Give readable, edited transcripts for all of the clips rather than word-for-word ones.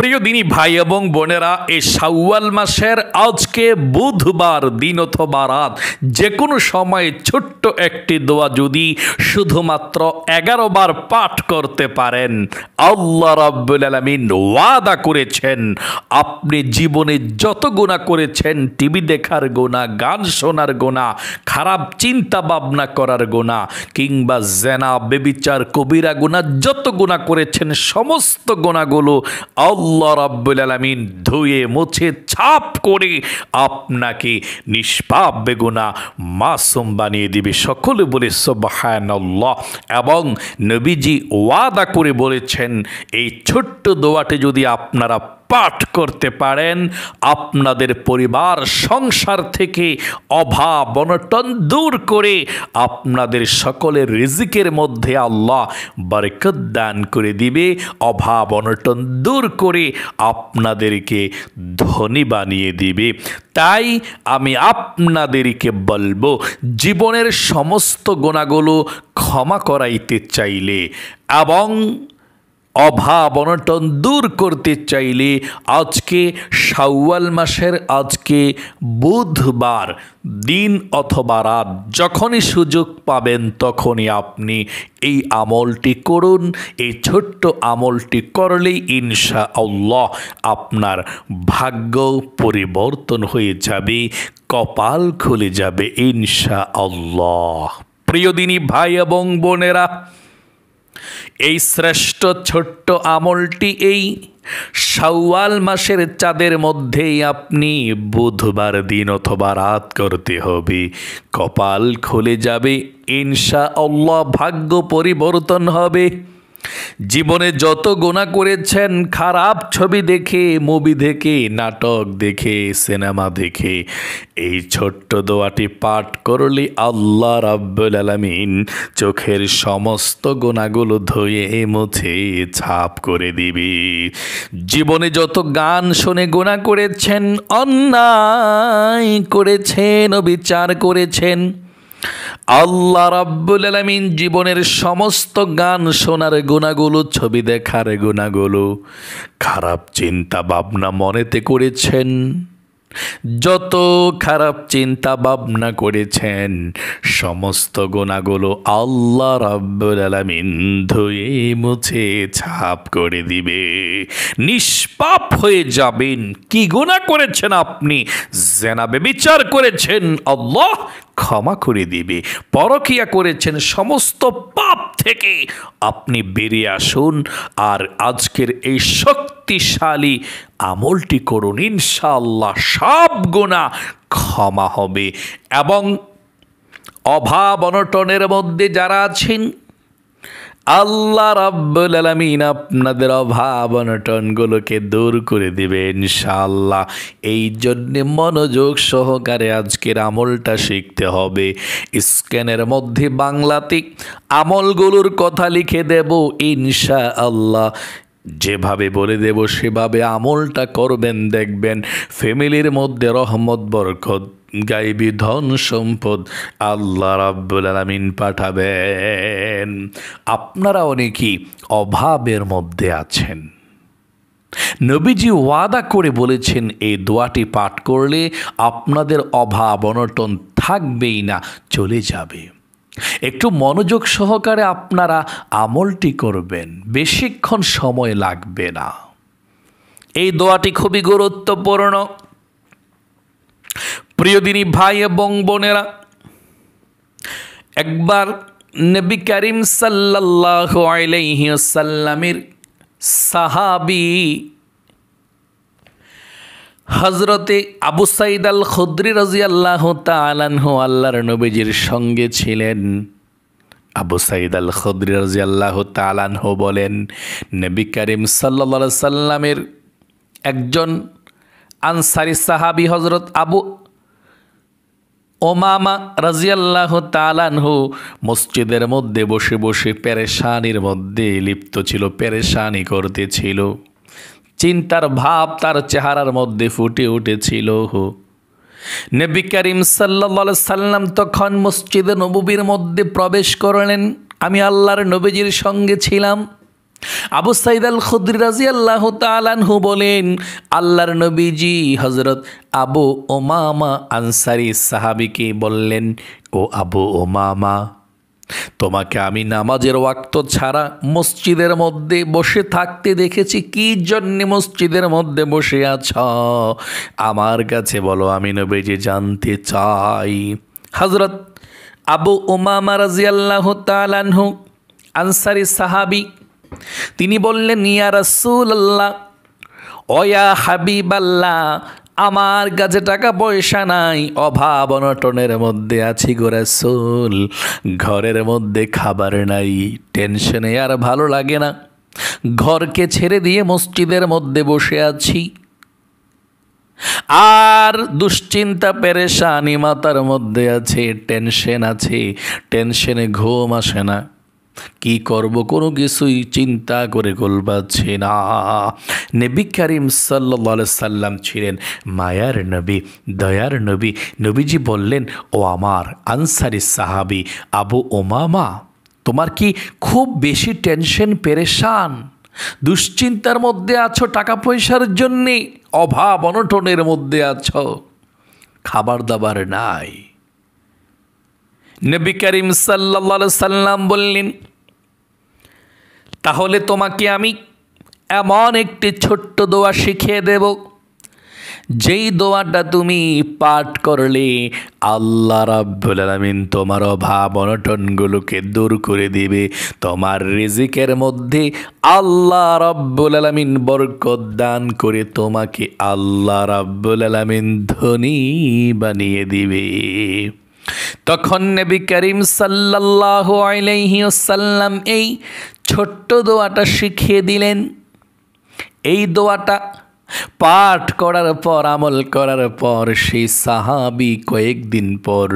প্রিয় দিনী ভাই এবং বোনেরা, এই শাওয়াল মাসের আজকে বুধবার দিন অথবা রাত যে কোনো সময় ছোট্ট একটি দোয়া যদি শুধুমাত্র 11 বার পাঠ করতে পারেন, আল্লাহ রাব্বুল আলামিন ওয়াদা করেছেন আপনি জীবনে যত গুনাহ করেছেন, টিভি দেখার গুনাহ, গান শোনার গুনাহ, খারাপ চিন্তা ভাবনা করার গুনাহ, কিংবা জেনা, ব্যভিচার, কবিরা গুনাহ, যত গুনাহ করেছেন সমস্ত গুনাহগুলো আল্লাহ রাব্বুল আলামিন ধুয়ে মুছে ছাপ করে আপনাকে নিষ্পাপ বেগুনা মাসুম বানিয়ে দিবে। সকলে বলে সুবহানাল্লাহ। এবং নবীজি ওয়াদা করে বলেছেন এই ছোট্ট দোয়াটি যদি আপনারা পাঠ করতে পারেন, আপনাদের পরিবার সংসার থেকে অভাব অনটন দূর করে আপনাদের সকলের রিজিকের মধ্যে আল্লাহ বরকত দান করে দিবে, অভাব অনটন দূর করে আপনাদেরকে ধনী বানিয়ে দিবে। তাই আমি আপনাদেরকে বলবো, জীবনের সমস্ত গুনাহগুলো ক্ষমা করাইতে চাইলে এবং অভাব অনটন দূর করতে চাইলে আজকে শাওয়াল মাসের আজকে বুধবার দিন অথবা রাত যখনই সুযোগ পাবেন তখনই আপনি এই আমলটি করুন। এই ছোট্ট আমলটি করলেই ইনশাআল্লাহ আপনার ভাগ্য পরিবর্তন হয়ে যাবে, কপাল খুলে যাবে ইনশাআল্লাহ। প্রিয় দিনী ভাই এবং বোনেরা, এই শ্রেষ্ঠ ছোট্ট আমলটি এই শাওয়াল মাসের চাঁদের মধ্যেই আপনি বুধবার দিন অথবা রাত করতে হবে, কপাল খুলে যাবে ইনশাআল্লাহ, ভাগ্য পরিবর্তন হবে। জীবনে যত গুনাহ করেছেন, খারাপ ছবি দেখে, মুভি দেখে, নাটক দেখে, সিনেমা দেখে, এই ছোট্ট দোয়াটি পাঠ করলে আল্লাহ রাব্বুল আলামিন চোখের সমস্ত গুনাহগুলো ধুয়ে মুছে ছাপ করে দিবে। জীবনে যত গান শুনে গুনাহ করেছেন, অন্যায় করেছেন, বিচার করেছেন, আল্লাহ রাব্বুল আলামিন জীবনের সমস্ত গান শোনার গুনাহগুলো, ছবি দেখার গুনাহগুলো, খারাপ চিন্তা ভাবনা মনেতে করেছেন, যত খারাপ চিন্তা ভাবনা করেছেন সমস্ত গুনাহগুলো আল্লাহ রাব্বুল আলামিন ধুয়ে মুছে ছাপ করে দিবে, নিষ্পাপ হয়ে যাবেন। কি গুনাহ করেছেন আপনি? জেনা ব্যভিচার করেছেন, আল্লাহ ক্ষমা করে দিবে। পরকিয়া করেছেন, সমস্ত পাপ থেকে আপনি বেরিয়ে আসুন আর আজকের এই শক্তিশালী আমলটি করুন, ইনশাআল্লাহ সব গুনাহ ক্ষমা হবে। এবং অভাব অনটনের মধ্যে যারা আছেন, আল্লাহ রাব্বুল আলামিন আপনাদের অভাব অনটনগুলোকে দূর করে দিবে ইনশাআল্লাহ। এই জন্যে মনোযোগ সহকারে আজকের আমলটা শিখতে হবে। স্ক্যানের মধ্যে বাংলাতে আমলগুলোর কথা লিখে দেব ইনশাআল্লাহ। যেভাবে বলে দেব সেভাবে আমলটা করবেন, দেখবেন ফ্যামিলির মধ্যে রহমত, বরকত, গায়বী ধন সম্পদ আল্লাহ রাব্বুল আলামিন পাঠাবেন। আপনারা অনেকেই অভাবের মধ্যে আছেন, নবীজি ওয়াদা করে বলেছেন এই দোয়াটি পাঠ করলে আপনাদের অভাব অনটন থাকবেই না, চলে যাবে। একটু মনোযোগ সহকারে আপনারা আমলটি করবেন, বেশিক্ষণ সময় লাগবে না। এই দোয়াটি খুবই গুরুত্বপূর্ণ। প্রিয় দিনী ভাই এবং বোনেরা, একবার নবী করিম সাল্লাল্লাহু আলাইহি ওয়াসাল্লামের সাহাবী হযরতে আবু সাঈদ আল খুদরি রাদিয়াল্লাহু তাআলা আনহু আল্লাহর নবীজির সঙ্গে ছিলেন। আবু সাঈদ আল খুদরি রাদিয়াল্লাহু তাআলা আনহু বলেন, নবী করিম সাল্লাল্লাহু আলাইহি ওয়াসাল্লামের একজন আনসারী সাহাবী হযরত আবু ওমামা রাদিয়াল্লাহু তাআলা আনহু মসজিদের মধ্যে বসে বসে পেরেশানির মধ্যে লিপ্ত ছিল, পেরেশানি করতেছিল। চিন্তার ভাব তার চেহারার মধ্যে ফুটে উঠেছিল। নবী করিম সাল্লাল্লাহু আলাইহি সাল্লাম তখন মসজিদে নববীর মধ্যে প্রবেশ করলেন। আমি আল্লাহর নবীজির সঙ্গে ছিলাম। আবু সাইদ আল খুদরি রাদিয়াল্লাহু তাআলা আনহু বলেন, আল্লাহর নবীজি হযরত আবু উমামা আনসারী সাহাবীকে বললেন, ও আবু উমামা, তোমাকে আমি নামাজের ওয়াক্ত ছাড়া মসজিদের মধ্যে বসে থাকতে দেখেছি, কি জন্য মসজিদের মধ্যে বসে আছো? আমার কাছে বলো, আমি নবীজি জানতে চাই। হযরত আবু উমামা রাদিয়াল্লাহু তাআলা আনহু আনসারী সাহাবী, তিনি বললেন, ইয়া রাসূলুল্লাহ, ও ইয়া হাবিবাল্লাহ, আমার কাছে টাকা পয়সা নাই, অভাব অনটনের মধ্যে আছি গো রাসূল। ঘরের মধ্যে খাবার নাই, টেনশনে আর ভালো লাগে না, ঘরকে ছেড়ে দিয়ে মসজিদের মধ্যে বসে আছি, আর দুশ্চিন্তা পেরেশানি মাথার মধ্যে আছে, টেনশন আছে, টেনশনে ঘুম আসে না, কি করব কোনো কিছুই চিন্তা করে কুল পাচ্ছি না। নবী করিম সাল্লাল্লাহু আলাইহি সাল্লাম ছিলেন মায়ার নবী, দয়ার নবী। নবীজি বললেন, ও আমার আনসারী সাহাবী আবু উমামা, তোমার কি খুব বেশি টেনশন পেরেশান, দুশ্চিন্তার মধ্যে আছো, টাকা পয়সার জন্যে অভাব অনটনের মধ্যে আছো, খাবার দাবার নাই? নবী করিম সাল্লাল্লাহু আলাইহি সাল্লাম বললেন, তাহলে তোমাকে আমি এমন একটি ছোট্ট দোয়া শিখিয়ে দেব, যেই দোয়াটা তুমি পাঠ করলে আল্লাহ রাব্বুল আলামিন তোমার অভাব অনটনগুলোকে দূর করে দিবে, তোমার রিজিকের মধ্যে আল্লাহ রাব্বুল আলামিন বরকত দান করে তোমাকে আল্লাহ রাব্বুল আলামিন ধনী বানিয়ে দিবে। তখন নবী করিম সাল্লাল্লাহু আলাইহি ওয়াসাল্লাম এই ছোট্ট দোয়াটা শিখিয়ে দিলেন। এই দোয়াটা পাঠ করার পর, আমল করার পর, সেই সাহাবী কয়েকদিন পর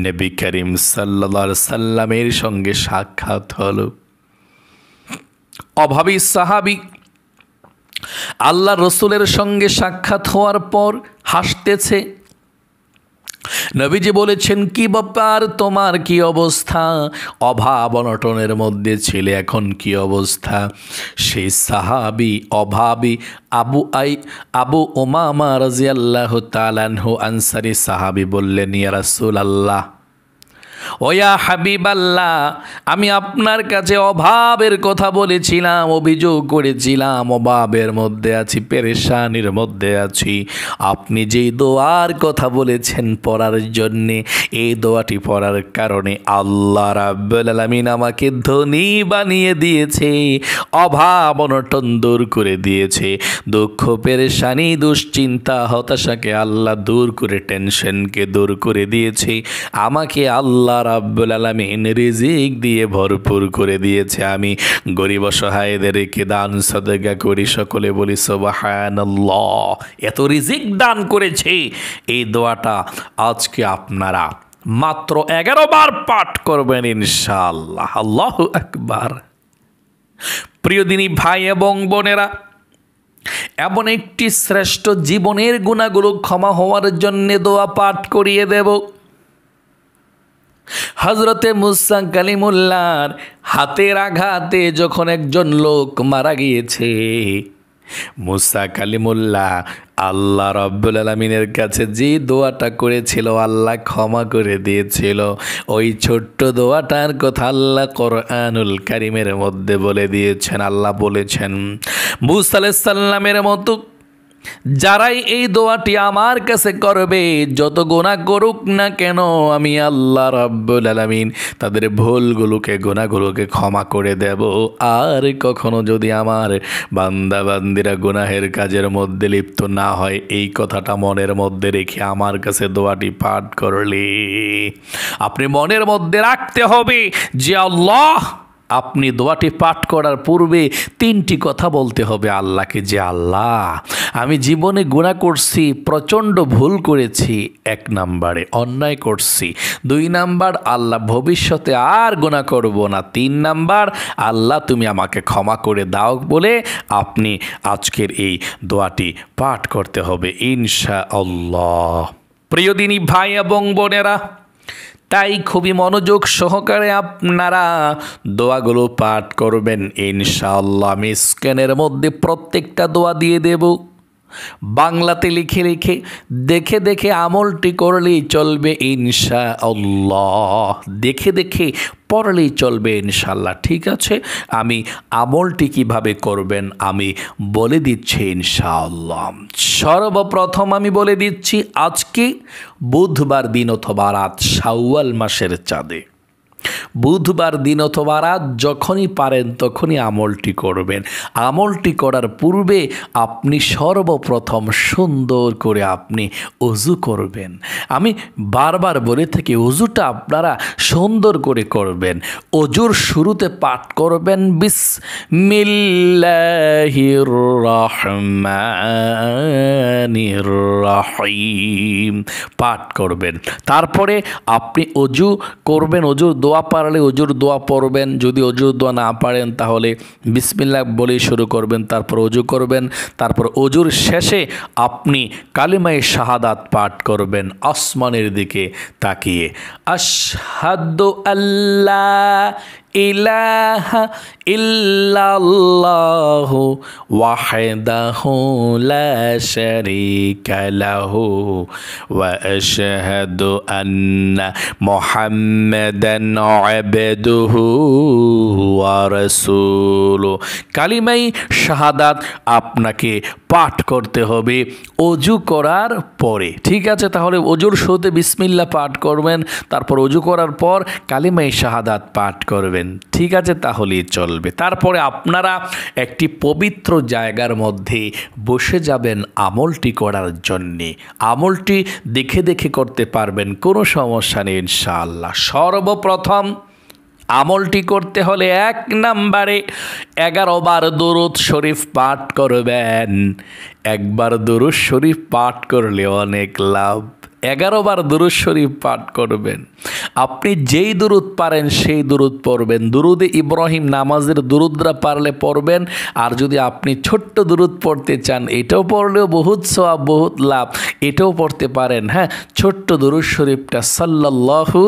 নবী করিম সাল্লাল্লাহু আলাইহি সাল্লামের সঙ্গে সাক্ষাৎ হলো। অভাবী সাহাবী আল্লাহ রসুলের সঙ্গে সাক্ষাৎ হওয়ার পর হাসতেছে। নবীজি বলেছেন, কি ব্যাপার, তোমার কি অবস্থা? অভাব অনটনের মধ্যে ছিলে, এখন কি অবস্থা? সেই সাহাবী অভাবী আবু উমামা রাদিয়াল্লাহু তাআলা আনহু আনসারী সাহাবী বললেন, ইয়া রাসূলুল্লাহ, ও ইয়া হাবিবাল্লাহ, আমি আপনার কাছে অভাবের কথা বলেছিলাম, অভিযোগ করেছিলাম, অভাবের মধ্যে আছি, পেরেশানির মধ্যে আছি। আপনি যেই দোয়ার কথা বলেছেন পড়ার জন্যে, এই দোয়াটি পড়ার কারণে আল্লাহ রাব্বুল আলামিন আমাকে ধনী বানিয়ে দিয়েছে, অভাব অনটন দূর করে দিয়েছে, দুঃখ পেরেশানি দুশ্চিন্তা হতাশাকে আল্লাহ দূর করে, টেনশনকে দূর করে দিয়েছে, আমাকে আল্লাহ রাব্বুল আলামিন রিজিক দিয়ে ভরপুর করে দিয়েছে। আমি গরিব অসহায়দেরকে দান সাদকা করি, সকলে বলি সুবহানাল্লাহ। এত রিজিক দান করেছে। এই দোয়াটা আজকে আপনারা মাত্র 11 বার পাঠ করবেন ইনশাআল্লাহ। আল্লাহু আকবার। প্রিয় দিনী ভাই এবং বোনেরা, এমন একটি শ্রেষ্ঠ জীবনের গুনাহগুলো ক্ষমা হওয়ার জন্য দোয়া পাঠ করিয়ে দেব। হযরতে মুসা কালিমুল্লাহর হাতের আঘাতে যখন একজন লোক মারা গিয়েছে, মুসা কালিমুল্লাহ আল্লাহ রাব্বুল আলামিনের কাছে যে দোয়াটা করেছিল, আল্লাহ ক্ষমা করে দিয়েছিল। ওই ছোট্ট দোয়াটার কথা আল্লাহ কোরআনুল কারীমের মধ্যে বলে দিয়েছেন। আল্লাহ বলেছেন, মুসা আলাইহিস সালামের মতো যারাই এই দোয়াটি আমার কাছে করবে, যত গুনাহ করুক না কেন, আমি আল্লাহ রাব্বুল আলামিন তাদের ভুলগুলোকে, গুনাহগুলোকে ক্ষমা করে দেব। আর কখনো যদি আমার বান্দা বান্দিরা গুনাহের কাজের মধ্যে লিপ্ত না হয়, এই কথাটা মনের মধ্যে রেখে আমার কাছে দোয়াটি পাঠ করলে আপনি মনের মধ্যে রাখতে হবে যে আল্লাহ, আপনি দোয়াটি পাঠ করার পূর্বে 3টি কথা বলতে হবে আল্লাহকে, যে আল্লাহ, আমি জীবনে গুনাহ করছি, প্রচণ্ড ভুল করেছি, 1 নম্বরে অন্যায় করছি, 2 নাম্বার আল্লাহ ভবিষ্যতে আর গুনাহ করব না, 3 নাম্বার আল্লাহ তুমি আমাকে ক্ষমা করে দাও বলে আপনি আজকের এই দোয়াটি পাঠ করতে হবে ইনশাআল্লাহ। প্রিয় দিনী ভাই এবং বোনেরা, তাই খুবই মনোযোগ সহকারে আপনারা দোয়াগুলো পাঠ করবেন ইনশাআল্লাহ। আমি স্ক্যানের মধ্যে প্রত্যেকটা দোয়া দিয়ে দেব, বাংলাতে লিখে লিখে দেখে দেখে আমলটি করলেই চলবে ইনশাআল্লাহ। দেখে দেখে পড়লেই চলবে ইনশাআল্লাহ। ঠিক আছে, আমি আমলটি কিভাবে করবেন আমি বলে দিচ্ছি ইনশাআল্লাহ। সর্বপ্রথম আমি বলে দিচ্ছি, আজকে বুধবার দিন অথবা রাত, শাওয়াল মাসের চাঁদে বুধবার দিন অথবা রাত যখনই পারেন তখনই আমলটি করবেন। আমলটি করার পূর্বে আপনি সর্বপ্রথম সুন্দর করে আপনি ওযু করবেন। আমি বারবার বলে থাকি ওযুটা আপনারা সুন্দর করে করবেন। ওযুর শুরুতে পাঠ করবেন বিসমিল্লাহির রহমানির রহিম পাঠ করবেন। তারপরে আপনি ওযু করবেন, ওযুর দোয়া পারলে ওযুর দোয়া পড়বেন, যদি ওযুর দোয়া না পারেন তাহলে বিসমিল্লাহ বলে শুরু করবেন, তারপর ওযু করবেন। তারপর ওযুর শেষে আপনি কালিমায়ে শাহাদাত পাঠ করবেন আসমানের দিকে তাকিয়ে, আশহাদু আল্লা ইলাহা ইল্লাল্লাহু ওয়াহদাহু লা শারীকা লাহু ওয়া আশহাদু আন্না মুহাম্মাদান আবদুহু ওয়া রাসূলুহু। কালিমায়ে শাহাদাত আপনাকে পাঠ করতে হবে ওযু করার পরে। ঠিক আছে, তাহলে ওযুর শুরুতে বিসমিল্লাহ পাঠ করবেন, তারপর ওযু করার পর কালিমায়ে শাহাদাত পাঠ করবেন। ঠিক আছে, তাহলেই চলবে। তারপরে আপনারা একটি পবিত্র জায়গার মধ্যে বসে যাবেন আমলটি করার জন্যে। আমলটি দেখে দেখে করতে পারবেন, কোনো সমস্যা নেই ইনশাআল্লাহ। সর্বপ্রথম আমলটি করতে হলে 1 নম্বরে 11 বার দরুদ শরীফ পাঠ করবেন। একবার দরুদ শরীফ পাঠ করলে অনেক লাভ। 11 বার দরুদ শরীফ পাঠ করবেন। আপনি যেই দরুদ পারেন সেই দরুদ পড়বেন। দরুদে ইব্রাহিম নামাজের দরুদরা পারলে পড়বেন। আর যদি আপনি ছোট্ট দরুদ পড়তে চান এটাও পড়লেও বহুত সওয়াব, বহুত লাভ, এটাও পড়তে পারেন। হ্যাঁ, ছোট্ট দরুদ শরীফটা সাল্লাল্লাহু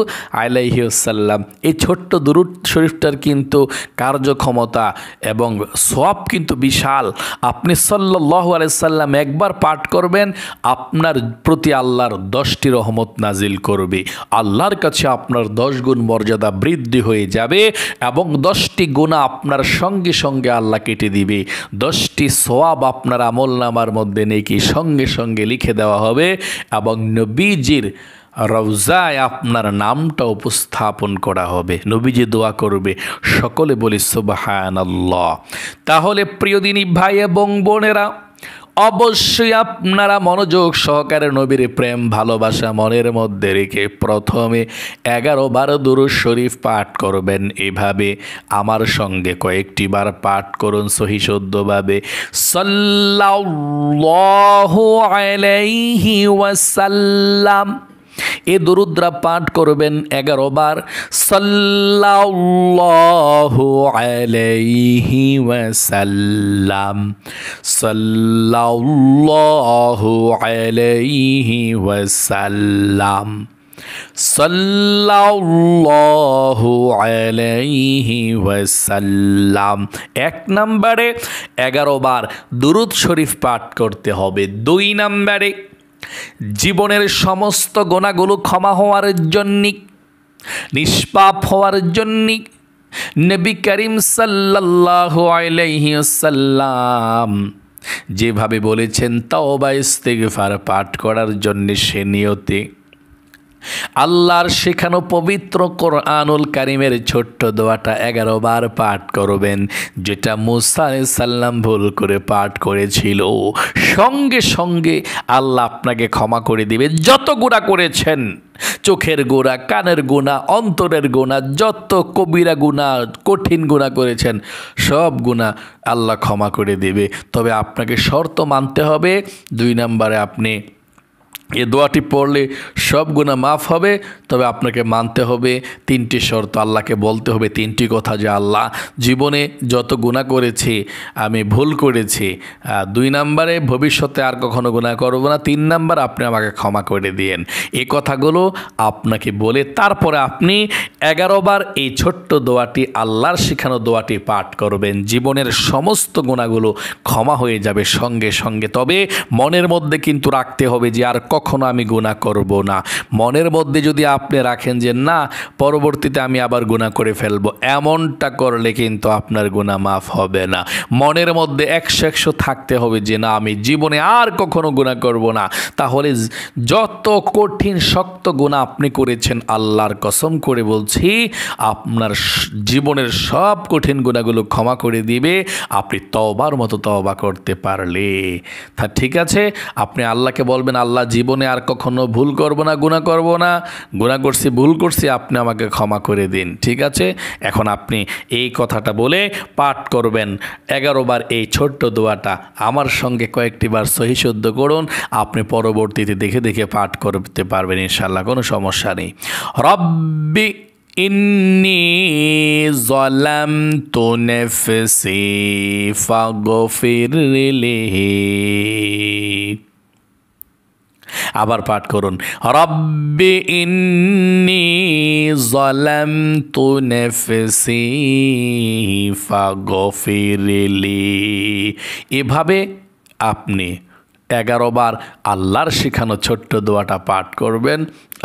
আলাইহি ওয়াসাল্লাম, এই ছোট্ট দরুদ শরীফটার কিন্তু কার্যক্ষমতা এবং সওয়াব কিন্তু বিশাল। আপনি সাল্লাল্লাহু আলাইহি ওয়াসাল্লাম একবার পাঠ করবেন, আপনার প্রতি আল্লাহর 10টি রহমত নাজিল করবে। আল্লাহর কাছে আপনার 10 গুণ মর্যাদা বৃদ্ধি হয়ে যাবে এবং 10টি গুনাহ আপনার সঙ্গে সঙ্গে আল্লাহ কেটে দিবে। 10টি সওয়াব আপনার আমলনামার মধ্যে নেকি সঙ্গে সঙ্গে লিখে দেওয়া হবে এবং নবীজির রওজায় আপনার নামটা উপস্থাপন করা হবে। নবীজি দোয়া করবে, সকলে বলি সুবহানাল্লাহ। তাহলে প্রিয় দিনী ভাই এবং বোনেরা, অবশ্যই আপনারা মনোযোগ সহকারে নবীর প্রেম ভালোবাসা মনের মধ্যে রেখে প্রথমে 11 বার দুরূদ শরীফ পাঠ করবেন। এভাবে আমার সঙ্গে কয়েকটি বার পাঠ করুন সহিহ শুদ্ধভাবে। সাল্লাল্লাহু আলাইহি ওয়াসাল্লাম, এ দরুদরা পাঠ করবেন 11 বার। সাল্লাল্লাহু আলাইহি ওয়াসাল্লাম, সাল্লাল্লাহু আলাইহি ওয়াসাল্লাম, সাল্লাল্লাহু আলাইহি ওয়াসাল্লাম। 1 নম্বরে 11 বার দুরূদ শরীফ পাঠ করতে হবে। 2 নম্বরে জীবনের সমস্ত গুনাহগুলো ক্ষমা হওয়ার জন্য, নিষ্পাপ হওয়ার জন্য নবী করিম সাল্লাল্লাহু আলাইহি ওয়াসাল্লাম যেভাবে বলেছেন তাওবা ইস্তিগফার পাঠ করার জন্য, সে নিয়তে আল্লাহর শেখানো পবিত্র কোরআনুল কারিমের ছোট্ট দোয়াটা 11 বার পাঠ করবেন, যেটা মুসা আলাইহিস সালাম ভুল করে পাঠ করেছিল। সঙ্গে সঙ্গে আল্লাহ আপনাকে ক্ষমা করে দিবে। যত গুনাহ করেছেন, চোখের গুনাহ, কানের গুনাহ, অন্তরের গুনাহ, যত কবিরা গুনাহ, কঠিন গুনাহ করেছেন সব গুনাহ আল্লাহ ক্ষমা করে দেবে। তবে আপনাকে শর্ত মানতে হবে। 2 নম্বরে আপনি এই দোয়াটি পড়লে সব গুনাহ মাফ হবে, তবে আপনাকে মানতে হবে 3টি শর্ত। আল্লাহকে বলতে হবে 3টি কথা যে আল্লাহ জীবনে যত গুনাহ করেছি আমি ভুল করেছি, 2 নম্বরে ভবিষ্যতে আর কখনো গুনাহ করব না, 3 নম্বর আপনি আমাকে ক্ষমা করে দিয়েন। এই কথাগুলো আপনাকে বলে তারপরে আপনি 11 বার এই ছোট্ট দোয়াটি, আল্লাহর শেখানো দোয়াটি পাঠ করবেন। জীবনের সমস্ত গুনাহগুলো ক্ষমা হয়ে যাবে সঙ্গে সঙ্গে। তবে মনের মধ্যে কিন্তু রাখতে হবে যে আর কখনো আমি গুনাহ করব না। মনের মধ্যে যদি আপনি রাখেন যে না পরবর্তীতে আমি আবার গুনাহ করে ফেলবো, এমনটা করলে কিন্তু আপনার গুনাহ মাফ হবে না। মনের মধ্যে 100 থাকতে হবে যে না আমি জীবনে আর কখনো গুনাহ করব না। তাহলে যত কঠিন শক্ত গুনাহ আপনি করেছেন, আল্লাহর কসম করে বলছি আপনার জীবনের সব কঠিন গুনাহগুলো ক্ষমা করে দিবে, আপনি তওবার মতো তওবা করতে পারলে। তা ঠিক আছে, আপনি আল্লাহকে বলবেন আল্লাহ জীবনে আর কখনো ভুল করব না, গুনাহ করব না, গুনাহ করছি ভুল করছি, আপনি আমাকে ক্ষমা করে দিন। ঠিক আছে, এখন আপনি এই কথাটা বলে পাঠ করবেন 11 বার এই ছোট্ট দোয়াটা। আমার সঙ্গে কয়েকটি বার সহি শুদ্ধ করুন, আপনি পরবর্তীতে দেখে দেখে পাঠ করতে পারবেন ইনশাআল্লাহ, কোনো সমস্যা নেই। রব্বি ইন্নী যালামতু নাফসি ফাগফিরলি। আবার পাঠ করুন, রব্বি ইন্নী যালামতু নাফসি ফাগফিরলি। এভাবে আপনি 11 বার আল্লাহর শেখানো ছোট্ট দোয়াটা পাঠ করবেন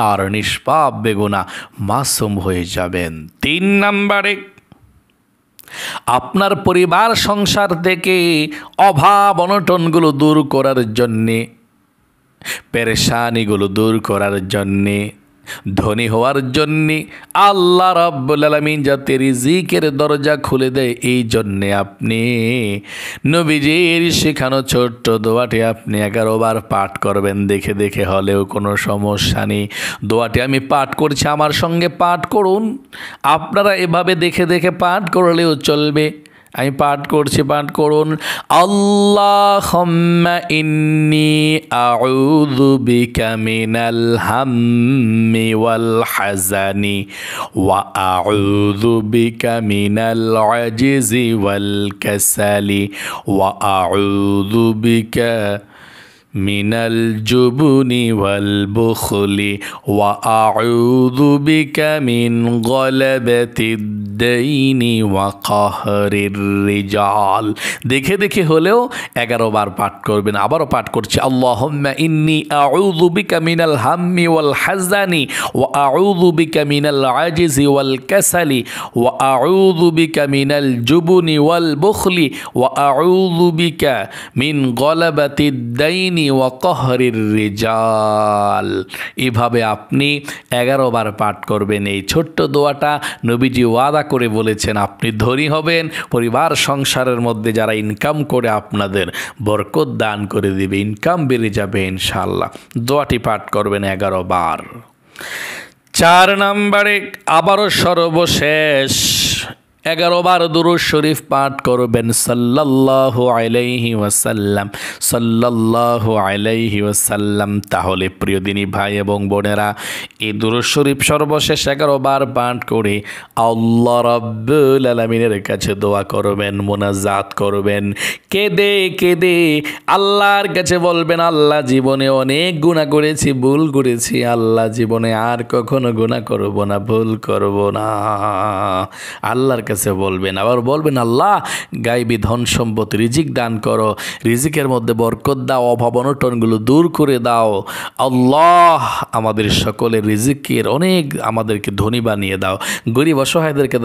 আর নিষ্পাপ বেগুনাহ মাসুম হয়ে যাবেন। 3 নম্বরে আপনার পরিবার সংসার থেকে অভাব অনটনগুলো দূর করার জন্যে, পেরেশানিগুলো দূর করার জন্যে, ধনী হওয়ার জন্যে, আল্লাহ রাব্বুল আলামিন যাতে রিজিকের দরজা খুলে দেয়, এই জন্যে আপনি নবীজির শেখানো ছোট্ট দোয়াটি আপনি 11 বার পাঠ করবেন। দেখে দেখে হলেও কোনো সমস্যা নেই। দোয়াটি আমি পাঠ করছি, আমার সঙ্গে পাঠ করুন। আপনারা এভাবে দেখে দেখে পাঠ করলেও চলবে। আমি পাঠ করছি, পাঠ করুন। আল্লাহুম্মা ইন্নী আউযু বিকা মিনাল হাম্মি ওয়াল হাযানি ওয়া আউযু বিকা মিনাল আজজি ওয়াল কাসালি ওয়া আউযু বিকা মিনাল জুবনি ওয়াল বুখলি ওয়া আউযু বিকা মিন গলাবাতিদ দাইনি ওয়া কাহরির রিজাল। দেখে দেখে হলেও 11 বার পাঠ করবেন। আবারও পাঠ করছি, আল্লাহুম্মা ইন্নী আউযু বিকা মিনাল হাম্মি ওয়াল হাযানি ওয়া আউযু বিকা মিনাল আজজি ওয়াল কাসালি ওয়া আউযু বিকা মিনাল জুবনি ওয়াল বুখলি ওয়া আউযু বিকা মিন গলাবাতিদ দাইনি ওয়া কাহরির রিজাল। এভাবে আপনি 11 বার পাঠ করবেন এই ছোট্ট দোয়াটা। নবীজি ওয়াদা করে বলেছেন আপনি ধনী হবেন, পরিবার সংসারের মধ্যে যারা ইনকাম করে আপনাদের বরকত দান করে দিবে, ইনকাম বেড়ে যাবে ইনশাআল্লাহ। দোয়াটি পাঠ করবেন 11 বার। 4 নম্বরে আবারও সর্বশেষ 11 বার দুরূদ শরীফ পাঠ করবেন সাল্লাল্লাহু আলাইহি ওয়াসাল্লাম, সাল্লাল্লাহু আলাইহি ওয়াসাল্লাম। তাহলে প্রিয় দিনী ভাই এবং বোনেরা, এই দুরূদ শরীফ সর্বশেষ 11 বার পাঠ করে আল্লাহ রাব্বুল আলামিনের কাছে দোয়া করবেন, মোনাজাত করবেন। কেঁদে কেঁদে আল্লাহর কাছে বলবেন আল্লাহ জীবনে অনেক গুনাহ করেছি, ভুল করেছি, আল্লাহ জীবনে আর কখনো গুনাহ করব না, ভুল করব না। আল্লাহর কাছে বলবেন। আবার বলবেন আল্লাহ গায়বী ধন সম্পদ রিজিক দান করো, রিজিকের মধ্যে বরকত দাও, অভাব অনটনগুলো দূর করে দাও। আল্লাহ আমাদের সকলের রিজিকের অনেক আমাদেরকে ধনী বানিয়ে দাও, গরিব অসহায়দেরকে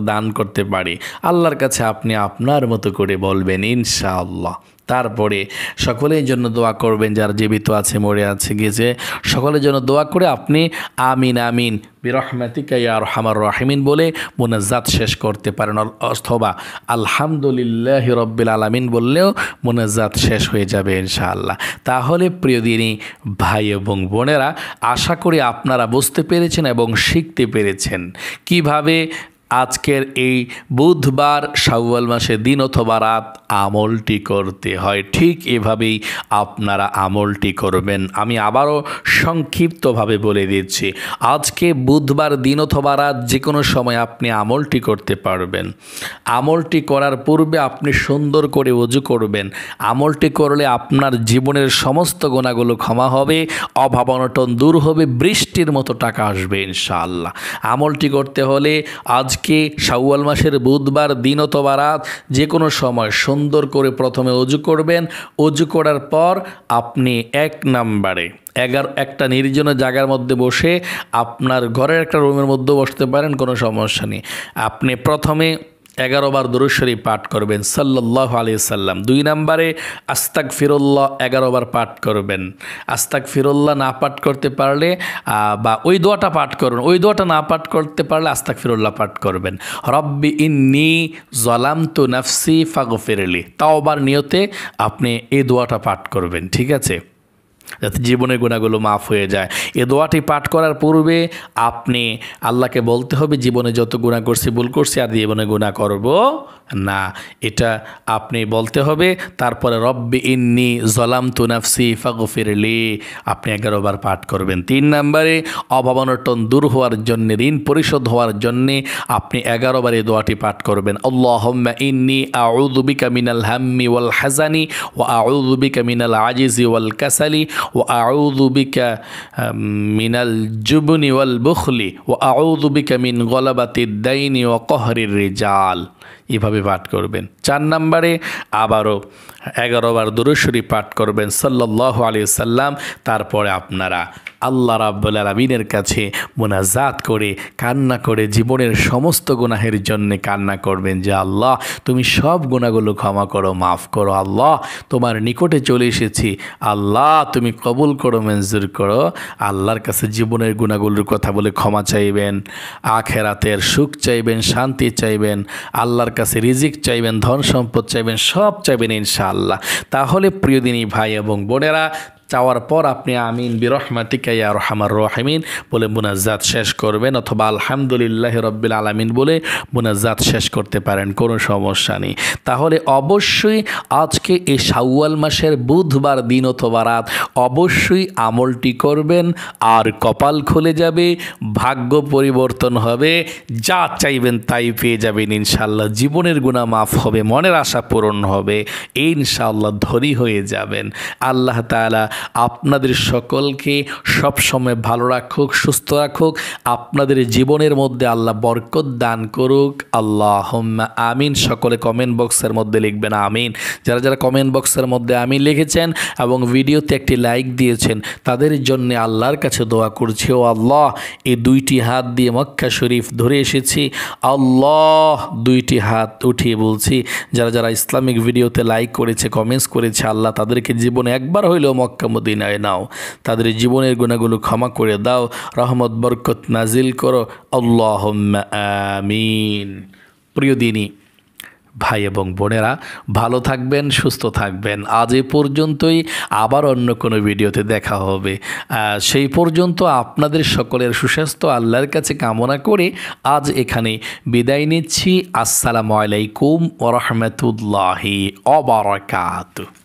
দান করতে পারি। আল্লাহর কাছে আপনি আপনার মতো করে বলবেন ইনশাআল্লাহ। তারপরে সকলের জন্য দোয়া করবেন, যারা জীবিত আছে, মরে আছে, গেছে, সকলের জন্য দোয়া করে আপনি আমিন আমিন বিরহমাতিকা ইয়া আরহামার রাহিমিন বলে মোনাজাত শেষ করতে পারেন, অথবা আলহামদুলিল্লাহি রাব্বিল আলামিন বললেও মোনাজাত শেষ হয়ে যাবে ইনশাআল্লাহ। তাহলে প্রিয় দিনী ভাই এবং বোনেরা, আশা করি আপনারা বুঝতে পেরেছেন এবং শিখতে পেরেছেন কিভাবে আজকের এই বুধবার শাওয়াল মাসে দিন অথবা রাত আমলটি করতে হয়। ঠিক এভাবেই আপনারা আমলটি করবেন। আমি আবারও সংক্ষিপ্তভাবে বলে দিচ্ছি, আজকে বুধবার দিন অথবা রাত যে কোনো সময় আপনি আমলটি করতে পারবেন। আমলটি করার পূর্বে আপনি সুন্দর করে ওযু করবেন। আমলটি করলে আপনার জীবনের সমস্ত গুনাহগুলো ক্ষমা হবে, অভাব অনটন দূর হবে, বৃষ্টির মতো টাকা আসবে ইনশাআল্লাহ। আমলটি করতে হলে আজকে শাওয়াল মাসের বুধবার দিন অথবা রাত যে কোনো সময় সুন্দর করে প্রথমে ওযু করবেন। ওযু করার পর আপনি 1 নম্বরে একটা নির্জন জায়গার মধ্যে বসে, আপনার ঘরের একটা রুমের মধ্যে বসতে পারেন, কোনো সমস্যা নেই। আপনি প্রথমে 11 বার দুরূদ শরীফ পাঠ করবেন সাল্লাল্লাহু আলাইহি সাল্লাম। 2 নম্বরে আস্তাগফিরুল্লাহ 11 বার পাঠ করবেন। আস্তাগফিরুল্লাহ না পাঠ করতে পারলে বা ওই দোয়াটা পাঠ করুন, ওই দোয়াটা না পাঠ করতে পারলে আস্তাগফিরুল্লাহ পাঠ করবেন। রব্বি ইন্নী যালামতু নাফসি ফাগফিরলি, তাওবার নিয়তে আপনি এই দোয়াটা পাঠ করবেন, ঠিক আছে, যাতে জীবনের গুনাহগুলো মাফ হয়ে যায়। এ দোয়াটি পাঠ করার পূর্বে আপনি আল্লাহকে বলতে হবে, জীবনে যত গুনাহ করছি, ভুল করছি, আর জীবনে গুনাহ করব না, এটা আপনি বলতে হবে। তারপরে রব্বি ইন্নী যালামতু নাফসি ফাগফিরলি আপনি 11 বার পাঠ করবেন। 3 নম্বরে অভাব অনটন দূর হওয়ার জন্যে, ঋণ পরিশোধ হওয়ার জন্যে আপনি 11 বার এই দোয়াটি পাঠ করবেন। আল্লাহুম্মা ইন্নী আউযু বিকা মিনাল হাম্মি ওয়াল হাযানি ওয়া আউযু বিকা মিনাল আজিজি ওয়াল কাসালি ওয়া আউযু বিকা মিনাল জুবনি ওয়াল বুখলি ওয়া আউযু বিকা মিন গলাবাতিদ দাইনি ওয়া কহরির রিজাল। এভাবে পাঠ করবেন। 4 নম্বরে আবারও 11 বার দুরূদ শরীফ পাঠ করবেন সাল্লাল্লাহু আলাইহি সাল্লাম। তারপরে আপনারা আল্লাহ রাব্বুল আলামিনের কাছে মুনাজাত করে, কান্না করে, জীবনের সমস্ত গুনাহের জন্য কান্না করবেন যে আল্লাহ তুমি সব গুনাহগুলো ক্ষমা করো, মাফ করো। আল্লাহ তোমার নিকটে চলে এসেছি, আল্লাহ তুমি কবুল করো, মঞ্জুর করো। আল্লাহর কাছে জীবনের গুনাহগুলোর কথা বলে ক্ষমা চাইবেন, আখিরাতের সুখ চাইবেন, শান্তি চাইবেন, আল্লাহর কাছে রিজিক চাইবেন, ধন সম্পদ চাইবেন, সব চাইবেন ইনশাআল্লাহ। তাহলে প্রিয় দিনী ভাই এবং বোনেরা, চাওয়ার পর আপনি আমিন বিরহমাতিকা ইয়া আরহামার রাহিমিন বলে মুনাজ্জাত শেষ করবেন, অথবা আলহামদুলিল্লাহি রাব্বিল আলামিন বলে মুনাজ্জাত শেষ করতে পারেন, কোনো সমস্যা নেই। তাহলে অবশ্যই আজকে এই শাওয়াল মাসের বুধবার দিন অথবা রাত অবশ্যই আমলটি করবেন, আর কপাল খুলে যাবে, ভাগ্য পরিবর্তন হবে, যা চাইবেন তাই পেয়ে যাবেন ইনশাআল্লাহ। জীবনের গুনাহ মাফ হবে, মনের আশা পূরণ হবে ইনশাআল্লাহ, ধনী হয়ে যাবেন। আল্লাহ তাআলা আপনাদের সকলকে সবসময় ভালো রাখুক, সুস্থ রাখুক, আপনাদের জীবনের মধ্যে আল্লাহ বরকত দান করুক। আল্লাহুম্মা আমিন। সকলে কমেন্ট বক্সের মধ্যে লিখবেন আমিন। যারা যারা কমেন্ট বক্সের মধ্যে আমিন লিখেছেন এবং ভিডিওতে একটি লাইক দিয়েছেন, তাদের জন্য আল্লাহর কাছে দোয়া করছি, ও আল্লাহ এই 2টি হাত দিয়ে মক্কা শরীফ ধরে এসেছি, আল্লাহ 2টি হাত উঠিয়ে বলছি, যারা যারা ইসলামিক ভিডিওতে লাইক করেছে, কমেন্টস করেছে, আল্লাহ তাদেরকে জীবনে একবার হইলেও মক্কা মদিনায় নাও, তাদের জীবনের গুনাহগুলো ক্ষমা করে দাও, রহমত বরকত নাজিল করো, আল্লাহুম্মা আমিন। প্রিয় দিনী ভাই এবং বোনেরা, ভালো থাকবেন, সুস্থ থাকবেন। আজ এ পর্যন্তই, আবার অন্য কোনো ভিডিওতে দেখা হবে। সেই পর্যন্ত আপনাদের সকলের সুস্বাস্থ্য আল্লাহর কাছে কামনা করে আজ এখানে বিদায় নিচ্ছি। আসসালামু আলাইকুম ওয়া রাহমাতুল্লাহি ওয়া বারাকাতুহু।